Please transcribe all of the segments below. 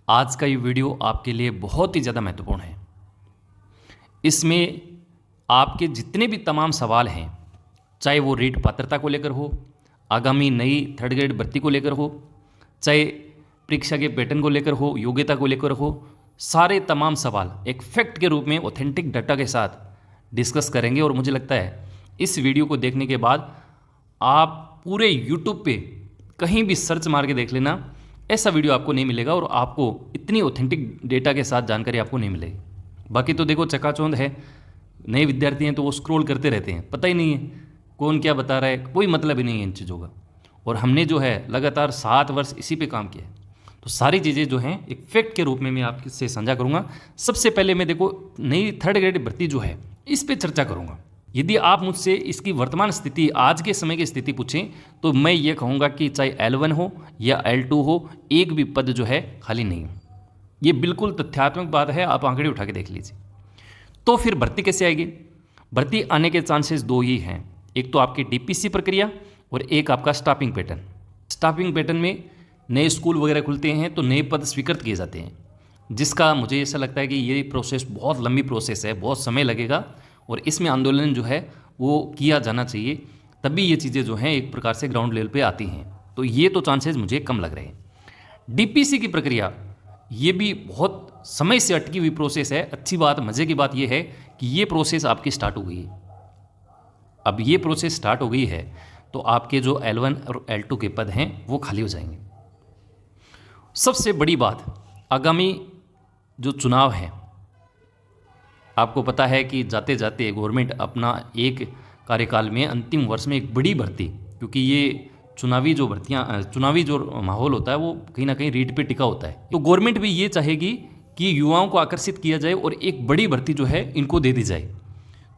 आज का ये वीडियो आपके लिए बहुत ही ज़्यादा महत्वपूर्ण है। इसमें आपके जितने भी तमाम सवाल हैं, चाहे वो रीट पात्रता को लेकर हो, आगामी नई थर्ड ग्रेड भर्ती को लेकर हो, चाहे परीक्षा के पैटर्न को लेकर हो, योग्यता को लेकर हो, सारे तमाम सवाल एक फैक्ट के रूप में ऑथेंटिक डाटा के साथ डिस्कस करेंगे। और मुझे लगता है इस वीडियो को देखने के बाद आप पूरे यूट्यूब पे कहीं भी सर्च मार के देख लेना, ऐसा वीडियो आपको नहीं मिलेगा और आपको इतनी ऑथेंटिक डेटा के साथ जानकारी आपको नहीं मिलेगी। बाकी तो देखो चकाचौंध है, नए विद्यार्थी हैं तो वो स्क्रॉल करते रहते हैं, पता ही नहीं है कौन क्या बता रहा है, कोई मतलब ही नहीं है इन चीज़ों का। और हमने जो है लगातार 7 वर्ष इसी पे काम किया है, तो सारी चीज़ें जो हैं एक फैक्ट के रूप में मैं आपसे साझा करूँगा। सबसे पहले मैं देखो नई थर्ड ग्रेड भर्ती जो है इस पर चर्चा करूँगा। यदि आप मुझसे इसकी वर्तमान स्थिति, आज के समय की स्थिति पूछें तो मैं ये कहूँगा कि चाहे L1 हो या L2 हो, एक भी पद जो है खाली नहीं हो। ये बिल्कुल तथ्यात्मक बात है, आप आंकड़े उठा के देख लीजिए। तो फिर भर्ती कैसे आएगी? भर्ती आने के चांसेस दो ही हैं, एक तो आपकी DPC प्रक्रिया और एक आपका स्टाफिंग पैटर्न। स्टाफिंग पैटर्न में नए स्कूल वगैरह खुलते हैं तो नए पद स्वीकृत किए जाते हैं, जिसका मुझे ऐसा लगता है कि ये प्रोसेस बहुत लंबी प्रोसेस है, बहुत समय लगेगा और इसमें आंदोलन जो है वो किया जाना चाहिए, तभी ये चीज़ें जो हैं एक प्रकार से ग्राउंड लेवल पे आती हैं। तो ये तो चांसेस मुझे कम लग रहे हैं। DPC की प्रक्रिया ये भी बहुत समय से अटकी हुई प्रोसेस है। अच्छी बात, मज़े की बात ये है कि ये प्रोसेस आपकी स्टार्ट हो गई है। अब ये प्रोसेस स्टार्ट हो गई है तो आपके जो L1 और L2 के पद हैं वो खाली हो जाएंगे। सबसे बड़ी बात, आगामी जो चुनाव है, आपको पता है कि जाते जाते गवर्नमेंट अपना एक कार्यकाल में अंतिम वर्ष में एक बड़ी भर्ती, क्योंकि ये चुनावी जो माहौल होता है वो कहीं ना कहीं रीट पे टिका होता है, तो गवर्नमेंट भी ये चाहेगी कि युवाओं को आकर्षित किया जाए और एक बड़ी भर्ती जो है इनको दे दी जाए।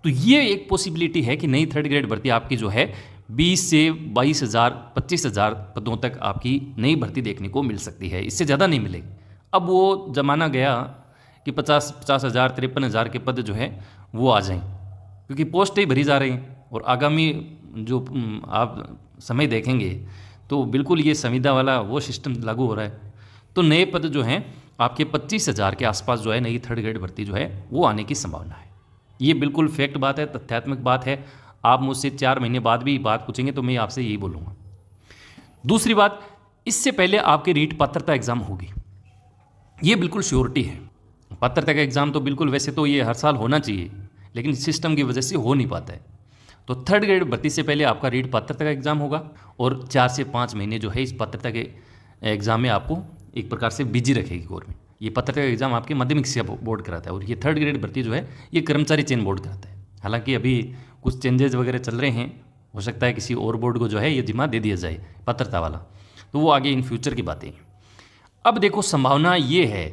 तो ये एक पॉसिबिलिटी है कि नई थर्ड ग्रेड भर्ती आपकी जो है 20 से 22,000 25,000 पदों तक आपकी नई भर्ती देखने को मिल सकती है, इससे ज़्यादा नहीं मिलेगी। अब वो ज़माना गया कि 50,000 53,000 के पद जो है वो आ जाएं, क्योंकि पोस्टें ही भरी जा रही हैं। और आगामी जो आप समय देखेंगे तो बिल्कुल ये संविदा वाला वो सिस्टम लागू हो रहा है, तो नए पद जो हैं आपके 25,000 के आसपास जो है नई थर्ड ग्रेड भर्ती जो है वो आने की संभावना है। ये बिल्कुल फैक्ट बात है, तथ्यात्मक बात है। आप मुझसे 4 महीने बाद भी बात पूछेंगे तो मैं आपसे यही बोलूँगा। दूसरी बात, इससे पहले आपके रीट पात्रता एग्ज़ाम होगी, ये बिल्कुल श्योरिटी है। पात्रता का एग्ज़ाम तो बिल्कुल, वैसे तो ये हर साल होना चाहिए, लेकिन सिस्टम की वजह से हो नहीं पाता है। तो थर्ड ग्रेड भर्ती से पहले आपका रीट पात्रता का एग्ज़ाम होगा और 4 से 5 महीने जो है इस पात्रता के एग्ज़ाम में आपको एक प्रकार से बिजी रखेगी गवर्नमेंट। ये पात्रता का एग्ज़ाम आपके माध्यमिक शिक्षा बोर्ड कराता है और ये थर्ड ग्रेड भर्ती जो है ये कर्मचारी चयन बोर्ड कराता है। हालांकि अभी कुछ चेंजेस वगैरह चल रहे हैं, हो सकता है किसी और बोर्ड को जो है ये जिम्मा दे दिया जाए पात्रता वाला, तो वो आगे इन फ्यूचर की बातें हैं। अब देखो संभावना ये है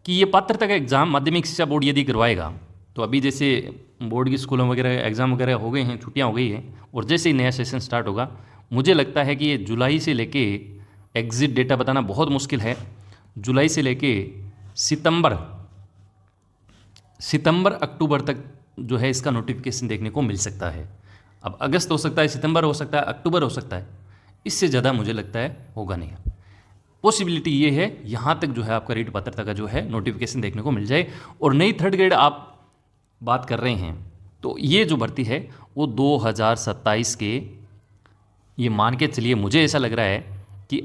कि ये पात्रता का एग्ज़ाम माध्यमिक शिक्षा बोर्ड यदि करवाएगा, तो अभी जैसे बोर्ड की स्कूलों वगैरह एग्ज़ाम वगैरह हो गए हैं, छुट्टियां हो गई हैं, और जैसे ही नया सेशन स्टार्ट होगा, मुझे लगता है कि ये जुलाई से लेके, एग्ज़िट डेटा बताना बहुत मुश्किल है, जुलाई से लेके सितंबर अक्टूबर तक जो है इसका नोटिफिकेशन देखने को मिल सकता है। अब अगस्त हो सकता है, सितंबर हो सकता है, अक्टूबर हो सकता है, इससे ज़्यादा मुझे लगता है होगा नहीं। पॉसिबिलिटी ये है यहाँ तक जो है आपका रीट पात्रता का जो है नोटिफिकेशन देखने को मिल जाए। और नई थर्ड ग्रेड आप बात कर रहे हैं तो ये जो भर्ती है वो 2027 के, ये मान के चलिए, मुझे ऐसा लग रहा है कि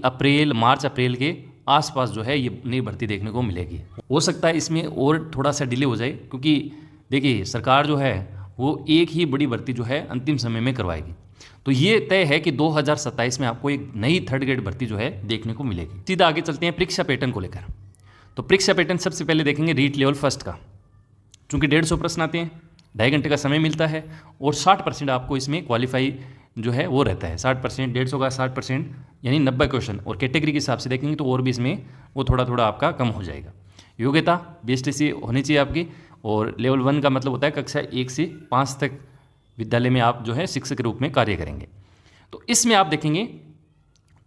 मार्च अप्रैल के आसपास जो है ये नई भर्ती देखने को मिलेगी। हो सकता है इसमें और थोड़ा सा डिले हो जाए, क्योंकि देखिए सरकार जो है वो एक ही बड़ी भर्ती जो है अंतिम समय में करवाएगी। तो ये तय है कि 2027 में आपको एक नई थर्ड ग्रेड भर्ती जो है देखने को मिलेगी। सीधा आगे चलते हैं परीक्षा पैटर्न को लेकर। तो परीक्षा पैटर्न सबसे पहले देखेंगे रीट लेवल फर्स्ट का। चूँकि 150 प्रश्न आते हैं, 2.5 घंटे का समय मिलता है और 60% आपको इसमें क्वालिफाई जो है वो रहता है। 60%, 150 का 60% यानी 90 क्वेश्चन। और कैटेगरी के हिसाब से देखेंगे तो और भी इसमें वो थोड़ा थोड़ा आपका कम हो जाएगा। योग्यता BSTC होनी चाहिए आपकी, और लेवल 1 का मतलब होता है कक्षा 1 से 5 तक विद्यालय में आप जो है शिक्षक के रूप में कार्य करेंगे। तो इसमें आप देखेंगे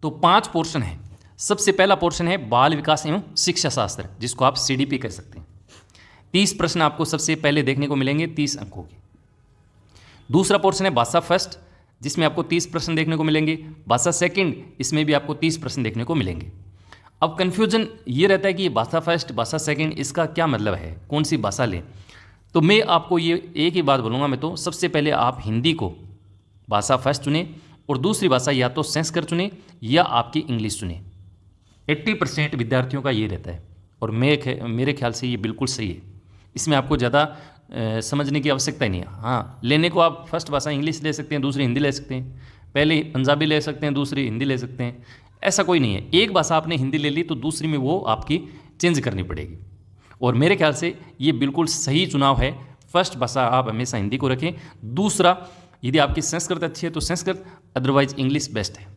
तो 5 पोर्शन है। सबसे पहला पोर्शन है बाल विकास एवं शिक्षा शास्त्र, जिसको आप CDP कह सकते हैं। 30 प्रश्न आपको सबसे पहले देखने को मिलेंगे 30 अंकों के। दूसरा पोर्शन है भाषा फर्स्ट, जिसमें आपको 30 प्रश्न देखने को मिलेंगे। भाषा सेकंड, इसमें भी आपको 30 प्रश्न देखने को मिलेंगे। अब कन्फ्यूजन ये रहता है कि ये भाषा फर्स्ट भाषा सेकंड इसका क्या मतलब है, कौन सी भाषा लें। तो मैं आपको ये एक ही बात बोलूँगा मैं तो, सबसे पहले आप हिंदी को भाषा फर्स्ट चुनें और दूसरी भाषा या तो संस्कृत चुनें या आपकी इंग्लिश चुनें। 80% विद्यार्थियों का ये रहता है और मेरे ख्याल से ये बिल्कुल सही है। इसमें आपको ज़्यादा समझने की आवश्यकता ही नहीं है। हाँ, लेने को आप फर्स्ट भाषा इंग्लिश ले सकते हैं, दूसरी हिंदी ले सकते हैं, पहले पंजाबी ले सकते हैं, दूसरी हिंदी ले सकते हैं, ऐसा कोई नहीं है। एक भाषा आपने हिंदी ले ली तो दूसरी में वो आपकी चेंज करनी पड़ेगी। और मेरे ख्याल से ये बिल्कुल सही चुनाव है। फर्स्ट भाषा आप हमेशा हिंदी को रखें। दूसरा, यदि आपकी संस्कृत अच्छी है तो संस्कृत, अदरवाइज इंग्लिश बेस्ट है।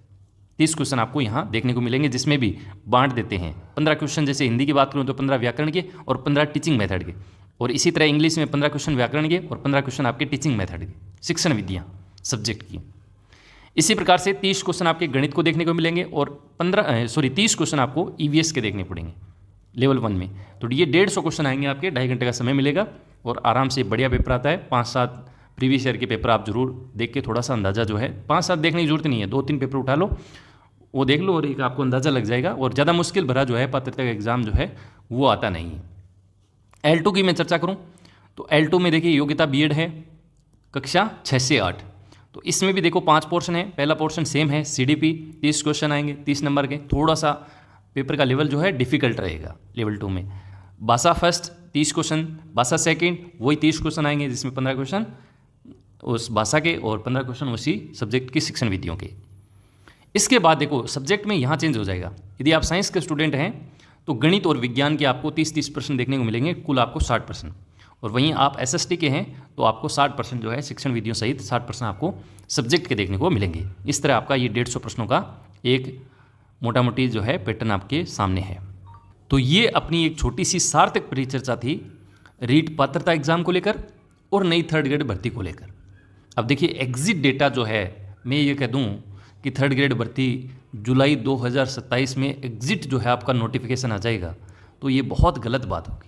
30 क्वेश्चन आपको यहाँ देखने को मिलेंगे जिसमें भी बांट देते हैं। 15 क्वेश्चन, जैसे हिंदी की बात करूँ तो 15 व्याकरण के और 15 टीचिंग मेथड के, और इसी तरह इंग्लिश में 15 क्वेश्चन व्याकरण के और 15 क्वेश्चन आपके टीचिंग मेथड के, शिक्षण विधियाँ सब्जेक्ट की। इसी प्रकार से 30 क्वेश्चन आपके गणित को देखने को मिलेंगे और 30 क्वेश्चन आपको ईवीएस के देखने पड़ेंगे लेवल 1 में। तो ये 150 क्वेश्चन आएंगे आपके, 2.5 घंटे का समय मिलेगा और आराम से बढ़िया पेपर आता है। 5-7 प्रीवियस ईयर के पेपर आप जरूर देख के थोड़ा सा अंदाज़ा जो है, 5-7 देखने की जरूरत नहीं है, 2-3 पेपर उठा लो, वो देख लो और एक आपको अंदाज़ा लग जाएगा। और ज़्यादा मुश्किल भरा जो है पात्रता का एग्ज़ाम जो है वो आता नहीं है। L2 की मैं चर्चा करूँ तो L2 में देखिए योग्यता बीएड है, कक्षा 6 से 8। तो इसमें भी देखो 5 पोर्शन है। पहला पोर्शन सेम है CDP, 30 क्वेश्चन आएंगे 30 नंबर के। थोड़ा सा पेपर का लेवल जो है डिफिकल्ट रहेगा लेवल 2 में। भाषा फर्स्ट 30 क्वेश्चन, भाषा सेकंड वही 30 क्वेश्चन आएंगे जिसमें 15 क्वेश्चन उस भाषा के और 15 क्वेश्चन उसी सब्जेक्ट की शिक्षण विधियों के। इसके बाद देखो सब्जेक्ट में यहाँ चेंज हो जाएगा। यदि आप साइंस के स्टूडेंट हैं तो गणित और विज्ञान के आपको 30% देखने को मिलेंगे, कुल आपको 60%। और वहीं आप SST के हैं तो आपको 60% जो है शिक्षण विधियों सहित 60% आपको सब्जेक्ट के देखने को मिलेंगे। इस तरह आपका ये 150 प्रश्नों का एक मोटा मोटी जो है पैटर्न आपके सामने है। तो ये अपनी एक छोटी सी सार्थक परिचर्चा थी रीट पात्रता एग्जाम को लेकर और नई 3rd ग्रेड भर्ती को लेकर। अब देखिए एग्जिट डेटा जो है, मैं ये कह दूं कि 3rd ग्रेड भर्ती जुलाई 2027 में एग्जिट जो है आपका नोटिफिकेशन आ जाएगा, तो ये बहुत गलत बात होगी।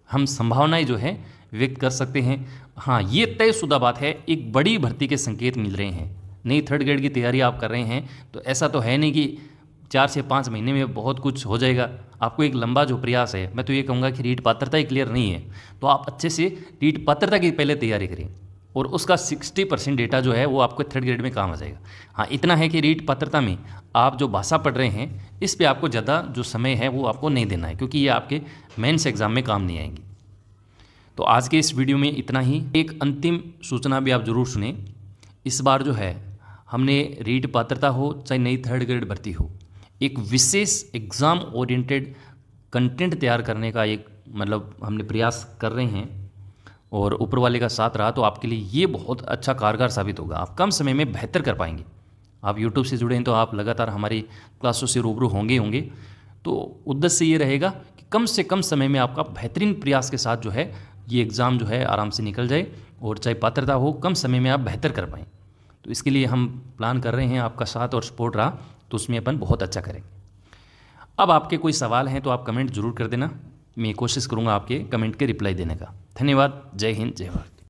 हम संभावनाएं जो है व्यक्त कर सकते हैं। हाँ, ये तयशुदा बात है, एक बड़ी भर्ती के संकेत मिल रहे हैं। नई 3rd ग्रेड की तैयारी आप कर रहे हैं तो ऐसा तो है नहीं कि 4 से 5 महीने में बहुत कुछ हो जाएगा। आपको एक लंबा जो प्रयास है, मैं तो ये कहूँगा कि रीट पात्रता ही क्लियर नहीं है तो आप अच्छे से रीट पात्रता की पहले तैयारी करें और उसका 60% डेटा जो है वो आपको 3rd ग्रेड में काम आ जाएगा। हाँ, इतना है कि रीट पात्रता में आप जो भाषा पढ़ रहे हैं इस पे आपको ज़्यादा जो समय है वो आपको नहीं देना है, क्योंकि ये आपके मेंस एग्ज़ाम में काम नहीं आएंगी। तो आज के इस वीडियो में इतना ही। एक अंतिम सूचना भी आप ज़रूर सुने। इस बार जो है हमने रीट पात्रता हो चाहे नई 3rd ग्रेड भर्ती हो, एक विशेष एग्ज़ाम ओरिएंटेड कंटेंट तैयार करने का एक हमने प्रयास कर रहे हैं और ऊपर वाले का साथ रहा तो आपके लिए ये बहुत अच्छा कारगर साबित होगा। आप कम समय में बेहतर कर पाएंगे। आप YouTube से जुड़े हैं तो आप लगातार हमारी क्लासों से रूबरू होंगे। तो उद्देश्य ये रहेगा कि कम से कम समय में आपका बेहतरीन प्रयास के साथ जो है ये एग्ज़ाम जो है आराम से निकल जाए और चाहे पात्रता हो कम समय में आप बेहतर कर पाएँ। तो इसके लिए हम प्लान कर रहे हैं, आपका साथ और सपोर्ट रहा तो उसमें अपन बहुत अच्छा करेंगे। अब आपके कोई सवाल हैं तो आप कमेंट जरूर कर देना, मैं कोशिश करूँगा आपके कमेंट के रिप्लाई देने का। धन्यवाद। जय हिंद, जय भारत।